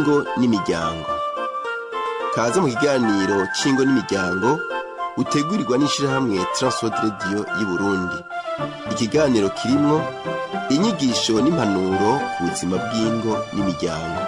ingo n'imiryango. Kaze mu kiganiro c'ingo n'imiryango utegurirwa n'ishirahamwe Transworld Radio y'u Burundi. Ikiganiro kirimwo inyigisho n'impanuro ku buzima bw'ingo n'imiryango.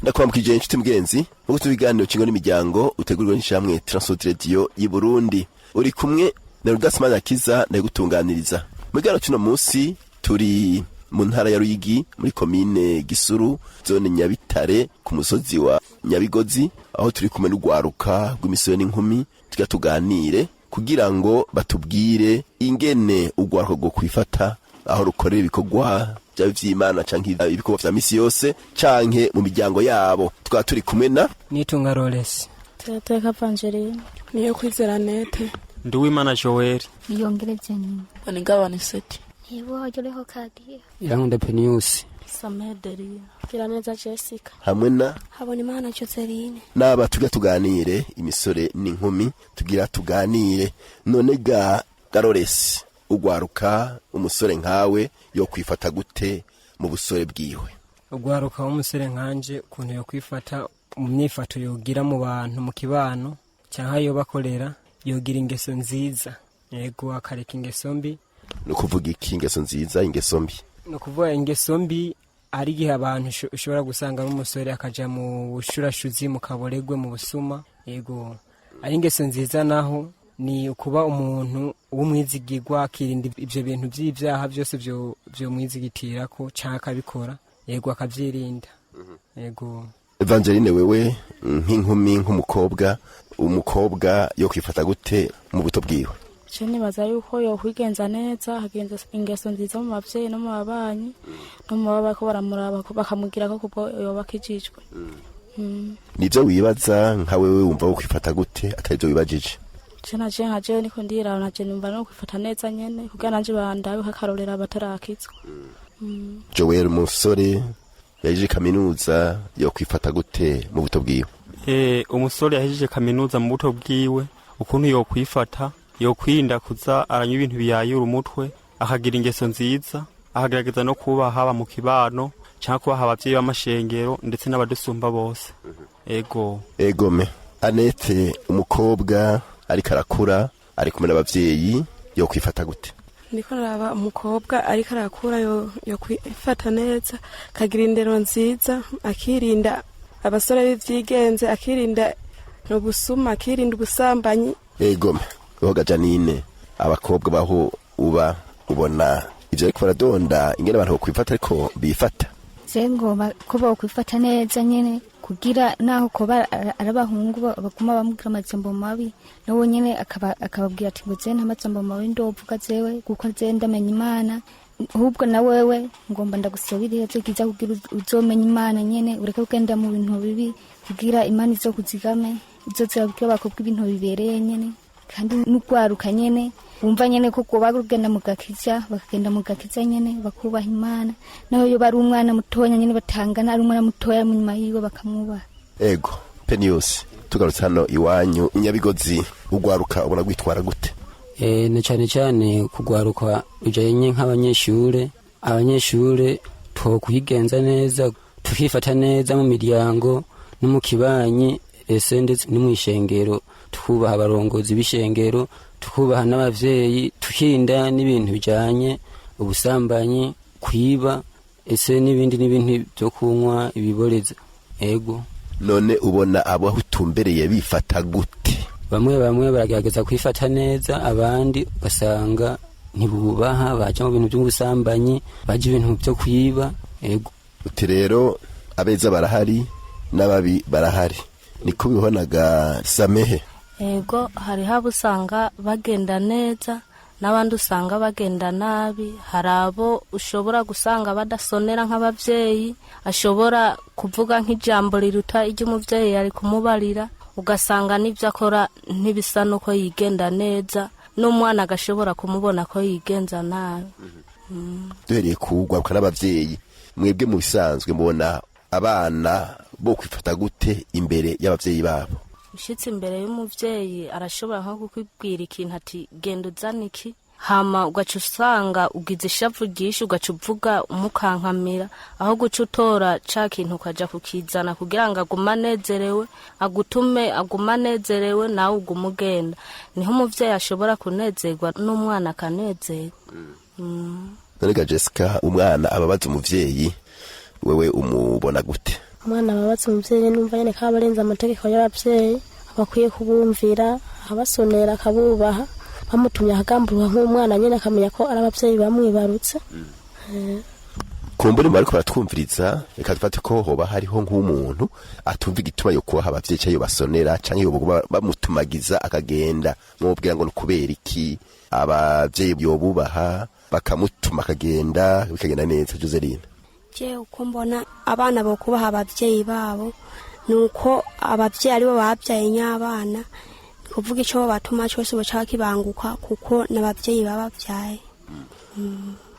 Ndakwamukije inshuti mugenzi, muko tubiganiro c'ingo n'imiryango utegurirwa n'ishirahamwe Transworld Radio y'u Burundi. Uri kumwe na Rudasima Nyakiza ndagutunganiriza. Mugano cuno musi turi mu ntara ya Ruyigi muri komine Gisuru, zone Nyabitare ku musozi wa Nyabigozi, aho turi kumwe n'ugwaruka rw'imisore n'inkumi tuganire kugira ngo batubwire ingene ugwaruka rwo kwifata aho rukorera ibikorwa vy'Imana canke ibikorwa vya misi yose canke mu miryango yabo. Tukaba turi kumwe na Nitunga Rolesi, Terateka Evangeline, Niyo Kwizera Nete, Nduwimana Joel, Niyongereze nyuma, Bonigabane Seti, Iwo Joleho Kadia, Irankunda Penius, Samederia, Giraneza Jessica, hamwe na Habonimana Joseline. Naba tuganire imisore n'inkumi tuganire. None ga Rolesi, ugwaruka umusore nkawe yo kwifata gute mu busore bwiwe? ugwaruka w'umusore nkanje kuntu yo kwifata mu myifato yogira mu bantu mu kibano cyangwa yo bakorera, yogira ingeso nziza, yego akareka ingeso mbi. No kuvuga iki ingeso nziza, ingeso mbi? No kuvuga ingeso mbi ari gihe abantu ushobora gusanga n'umusore akaja mu bushurashuzi mu kaboregwe mu busuma, yego. Ari ingeso nziza naho ni ukuba umuntu w'umwizigirwa, akirinda ivyo bintu vy'ivyaha byose vyo mwizigitira ko canka bikora, yego akavyirinda. Yego. Evangeline, wewe nk'inkumi umukobwa yo kwifata gute mu buto bwiwe? Je nibaza yuko yo kwigenza neza, hagenza ingeso nziza mu bavyeyi no mu babanyi no mu baba ko baramuraba ko bakamugira ko kuko yoba kijijwe. Nivyo wibaza nka wewe wumva wo kwifata gute atari byo wibajije? Je nkaje niko ndira naje numva no kwifata neza nyene kugira nanje bandaye hakarorera batarakizwa. Joel, umusore yaje kaminuza yo kwifata gute mu buto bwiwe? Umusore yahejeje kaminuza mu buto bwiwe ukuntu yo kwifata, yo kwirinda kuza aranywa ibintu biyayura umutwe, akagira ingeso nziza, akagerageza no kuba haba mu kibano cyangwa kuba abavyeyi b'amashengero ndetse n'abadusumba bose. Egome. Anete, umukobwa ariko arakura ari kumwe n'abavyeyi yo kwifata gute? Ndiko raba umukobwa ariko arakura yo kwifata neza, kagira indero nziza, akirinda abasore b'ivyigenze, akirinda ubusuma, akirinda ubusambanyi. Egome. Hoga Janine, abakobwa baho uba ubona ivyo ariko baradonda ingene abantu kwifata ariko bifata? Zengo kuba kwifata neza nyene kugira naho ko arabahungu baguma bamubwira amajambo mabi, nawo nyene akababwira ati ngo je ntamajambo mabi ndovuga zewe kuko je ndamenya Imana, ahubwo na wewe ngomba ndagusabira cyo kiza kugira uzomenya Imana nyene, ureke kugenda mu bintu bibi kugira Imana izo kuzigame, izo zabwira bakobwa ibintu bibereye nyene. Kandi n'ugwaruka nyene wumva nyene ko kuba kugenda mu gakiza, bakagenda mu gakiza nyene bakubaha Imana, naho yo bari umwana mutoya nyene batangana, ari umwana mutoya mu nyuma yiwe bakamwubaha. Ego. Penius, tugarutse hano iwanyu Nyabigozi, ugwaruka ubona gwitwara gute? Na cyane kugwaruka ujanye abanyeshure two kuyigenza neza, tukifata neza mu miryango no mu kibanyi, ndetse no mu ishengero, tukubaha abarongozi b'ishengero, tukubaha n'abavyeyi, tukirinda n'ibintu bijanye ubusambanyi, kwiba, n'ibindi byo kunywa ibiboreza. Ego. None ubona abo utumbereye bifata gute? Bamwe baragerageza kwifata neza, abandi ugasanga ntibubaha, baje mu bintu by'ubusambanyi, baje ibintu byo kwiba. Ego. Uti rero abeza barahari n'ababi barahari, niko bibonaga Samehe? Ego, hari habo usanga bagenda neza n'abandi usanga bagenda nabi. Hari abo ushobora gusanga badasonera nk'abavyeyi, ashobora kuvuga nk'ijambo riruta iry'umuvyeyi yari kumubarira, ugasanga n'ivyo akora ntibisa nuko yigenda neza, n'umwana agashobora kumubona ko yigenza nabi. Duhereye kugwaruka n'abavyeyi, mwebwe mu bisanzwe mubona abana bo kwifata gute imbere y'abavyeyi babo? Ushitse imbere y'umuvyeyi arashobora nko kukwibwira ikintu ati genda uzana iki, hama ugaca usanga ugize ishavu ryinshi ugaca uvuga umukankamira aho guca utora ca kintu ukaja kukizana kugira ngo aguma anezerewe agutume aguma anezerewe nawe uguma ugenda niho umuvyeyi ashobora kunezerwa n'umwana akanezerwa. None Jessica, umwana ababaza umuvyeyi wewe umubona gute? Umwana ababaza umuvyeyi numva nyene ko abarenza amategeko y'abavyeyi bakwiye kubumvira abasonera akabubaha bamutumye akagamburwa nk'umwana nyene akamenya ko ari abavyeyi bamwibarutse. Kumbure bariko baratwumviriza reka dufate ko hoba hariho nk'umuntu atumva igituma yo kubaha abavyeyi cyo basonera canke yo bamutumagiza akagenda mwobwira ngo kubera iki abavyeyi yobubaha bakamutuma akagenda bikagenda neza. Joseline, je uko mbona abana bo kubaha abavyeyi babo nuko abavyeyi aribo babyaye nyabana kuvuga ico batuma cyose boca kibanguka kuko n'abavyeyi babavyaye.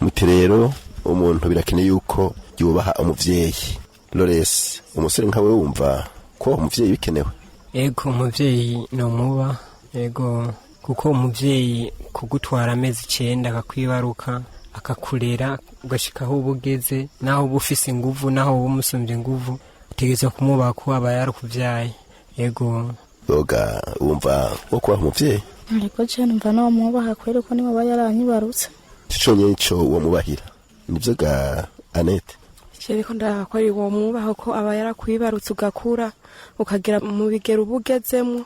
Muti rero umuntu birakeneye yuko yubaha umuvyeyi. Lores, umusore nkawe wumva ko umuvyeyi bikenewe? Ego umuvyeyi no muba ego kuko umuvyeyi kugutwara amezi 9 akakwibaruka akakurera ugashika aho ubugeze naho bufise inguvu naho umusumbye inguvu utegeza kumubaha ko aba yarakuvyaye. Ego yoga wumva wo kubaha umuvyeyi? Ariko je numva no mubaha kwere ko niwe bayaranyibarutse. Ciconye ico uwo mubahira nivyo ga Annette? Ariko ndakora uwo mubaho ko aba yarakwibarutse ugakura ukagira mu bigero ubugezemo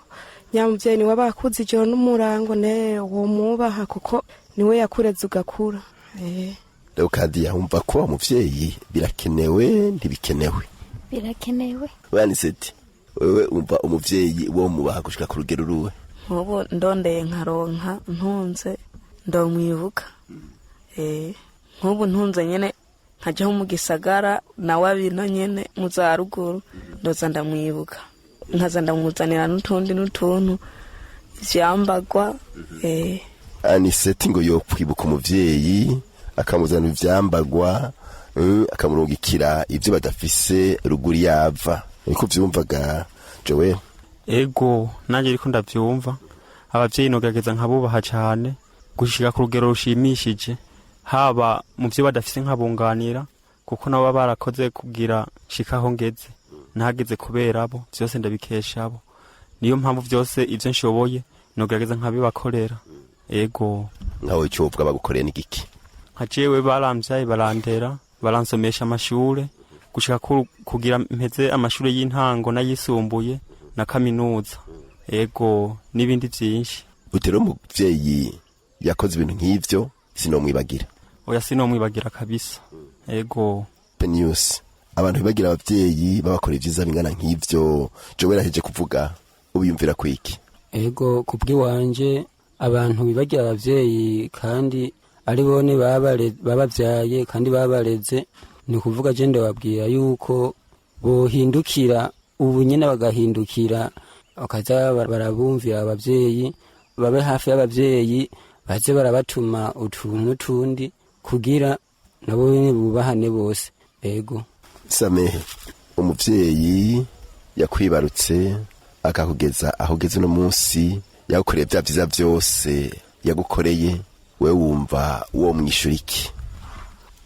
nyamuvyeyi niwe bakuze ijoro n'umurango ne uwo mubaha kuko niwe yakureze ugakura. Leo Kadia umva ko umuvyeyi birakenewe ntibikenewe? Birakenewe. Waniseti wewe umva umuvyeyi wo mubaha gushika ku rugero ruwe? Ubu ndondeye nkaronka ntunze ndomwibuka. Nk'ubu ntunze nyene nkajaho mu gisagara na wabino nyene muzaruguru ndoza ndamwibuka nkaza ndamuzanira n'utuntu vyambagwa. Aniseti ngo yo kwibuka umuvyeyi akamuzana ivyambagwa akamurungikira ivyo badafise ruguri yava. Niko vyumvaga Joel? Ego nanje ariko ndavyumva abavyeyi nogageza nkabubaha cyane gushika ku rugero rushimishije haba mu byo badafise nkabunganira kuko nabo barakoze kugira shikaho ngeze nahageze kubera abo byose ndabikesha abo niyo mpamvu byose ivyo nshoboye nogageza nkabibakorera. Ego nkawe cyo uvuga bagukoreye n'igiki? Nkajewe baramvyaye barandera baransomesha amashure gushika kugira mpeze amashure y'intango n'ayisumbuye na kaminuza. Ego nibindi byinshi. Utero umuvyeyi yakoze ibintu nk'ivyo sinomwibagira? Oya sinomwibagira kabisa. Ego Penius abantu bibagira abavyeyi babakora ivyiza bingana nk'ivyo Joel aheje kuvuga ubiyumvira kwiki? Ego kubwi wanje abantu bibagira abavyeyi kandi ari bone babavyaye kandi babareze ni kuvuga je ndababwira yuko bohindukira ubu nyene bagahindukira bakaza barabumvira abavyeyi babe hafi y'abavyeyi baze barabatuma utuntu tundi kugira nabo bubahane bose. Ego Samehe umuvyeyi yakwibarutse akakugeza aho ugeze no munsi yagukoreye bya vyiza vyose yagukoreye we wumva uwo mwishuriki?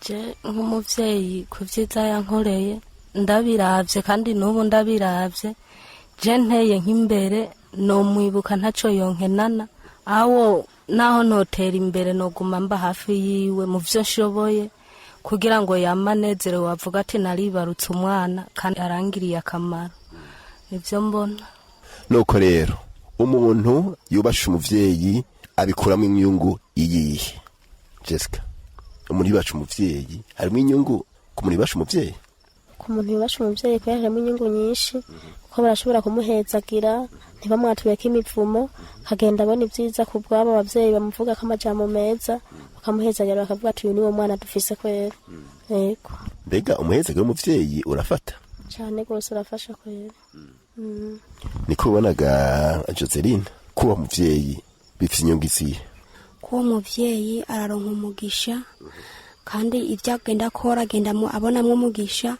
Je nk'umuvyeyi ku vyiza yankoreye ndabiravye kandi n'ubu ndabiravye je nteye nk'imbere no mwibuka ntaco yonkenana aho naho notera imbere no guma mba hafi yiwe mu vyo nshoboye kugira ngo yamanezere wavuga ati naribarutse umwana kandi arangiriye akamaro. Nivyo mbona. Nuko rero umuntu yubasha umuvyeyi abikuramo inyungu iyihe? Jessica, umuntu yubasha umuvyeyi harimo inyungu ku muntu yubasha umuvyeyi? Ku muntu yubasha umuvyeyi ko harimo inyungu nyinshi ko barashobora kumuhezagira ntibamwatureko imivumo kagenda abona ivyiza ku bwabo abavyeyi bamuvuga ko amajambo meza bakamuhezagira bakavuga ati uyu niwo mwana dufise kwera. Yego mbega umuhezagira w'umuvyeyi urafata cyane gose urafasha kwera. Niko ubonaga Joseline kuba umuvyeyi bifite inyungu izihe? Kuba umuvyeyi araronka umugisha kandi ivyo agenda akora agenda abonamwo umugisha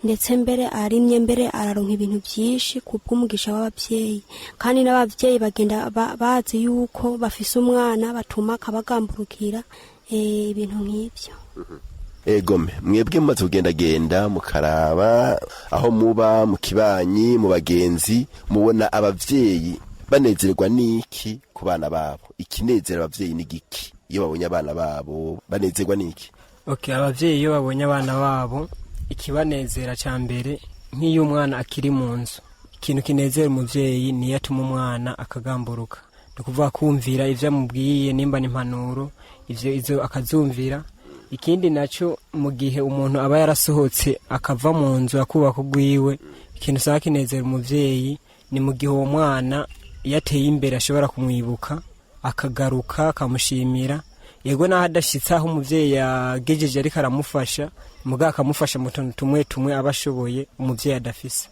ndetse mbere arimye mbere araronka ibintu byinshi kubw'umugisha w'ababyeyi, kandi n'ababyeyi bagenda bazi yuko bafise umwana batuma akabagamburukira ibintu nk'ibyo. Egome mwebwe mumaze kugendagenda mukaraba aho muba mu kibanyi mu bagenzi, mubona abavyeyi banezerwa n'iki ku bana babo? Ikinezera abavyeyi ni giki iyo babonye abana babo banezerwa n'iki? Okay, abavyeyi iyo babonye abana babo ikibanezera ca mbere, nk'iyo umwana akiri mu nzu, ikintu kinezera umuvyeyi niyo atuma umwana akagamburuka, ni kuvuga kumvira ivyo amubwiye, nimba n'impanuro izo akazumvira. Ikindi naco mu gihe umuntu aba yarasohotse akava mu nzu akubaka ugwiwe, ikintu usanga kinezera umuvyeyi ni mu gihe uwo mwana yateye imbere ashobora kumwibuka akagaruka akamushimira, yego naho adashitse aho umuvyeyi yagejeje ariko aramufasha, muga akamufasha mu tuntu tumwe tumwe abashoboye umuvyeyi adafise.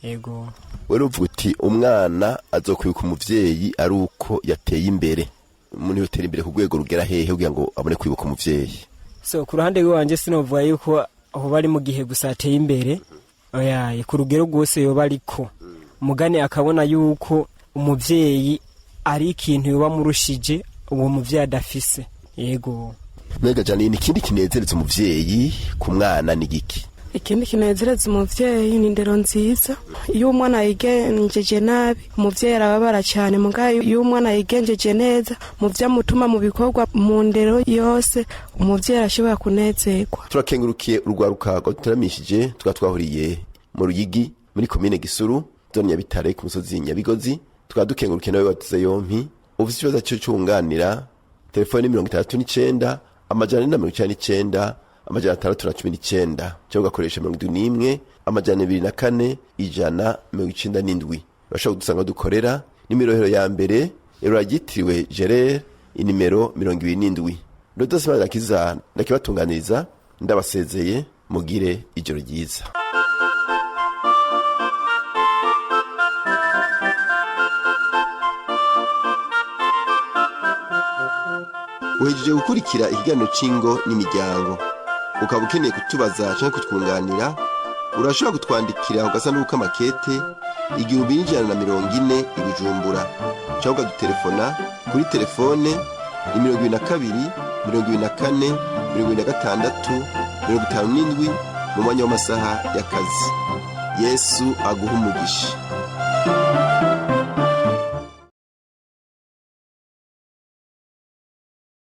Yego wewe uvuga uti umwana azokwibuka umuvyeyi ari uko yateye imbere. Umuntu yotera imbere ku rwego rugera hehe kugira ngo abone kwibuka umuvyeyi? So ku ruhande rwanje sinovuga yuko aho bari mu gihe gusa ateye imbere, oyaye ku rugero rwose yoba ariko mugane akabona yuko umuvyeyi ari ikintu yoba murushije uwo muvyeyi adafise. Yego Mwega Janine, ikindi kinezereza umuvyeyi ku mwana ni giki? Ikindi kinezereza umuvyeyi ni indero nziza. Iyo umwana yigenjeje nabi umuvyeyi arababara cyane, mugaye iyo umwana yigenjeje neza muvye amutuma mu bikorwa mu ndero yose umuvyeyi arashobora kunezerwa. Turakengurukiye urwaruka rwaturamishije twahuriye mu Ruyigi muri komine Gisuru, zone ya Bitare ku musozi Nyabigozi. Twadukengurukiye nawe watuze yompi. Ufise ikibazo cyo cyunganira, telefone 69 amajana 499 amajana 619 cyangwa ugakoresha 71 amajana 24 ijana 97. Bashobora kudusanga dukorera nimero ya mbere iragitiriwe Gerard inimero 27. Ndoto Simana Kiza ndakibatunganiriza, ndabasezeye mugire ijoro ryiza. Uhejeje gukurikira ikiganiro c'ingo n'imiryango. Ukaba ukeneye kutubaza cyangwa kutwunganira, urashobora kutwandikira ugasanduka makete 2140 i Bujumbura, cyangwa ukadutelefona kuri telefone 22 24 26 57 mu mwanya w'amasaha y'akazi. Yesu aguha umugisha.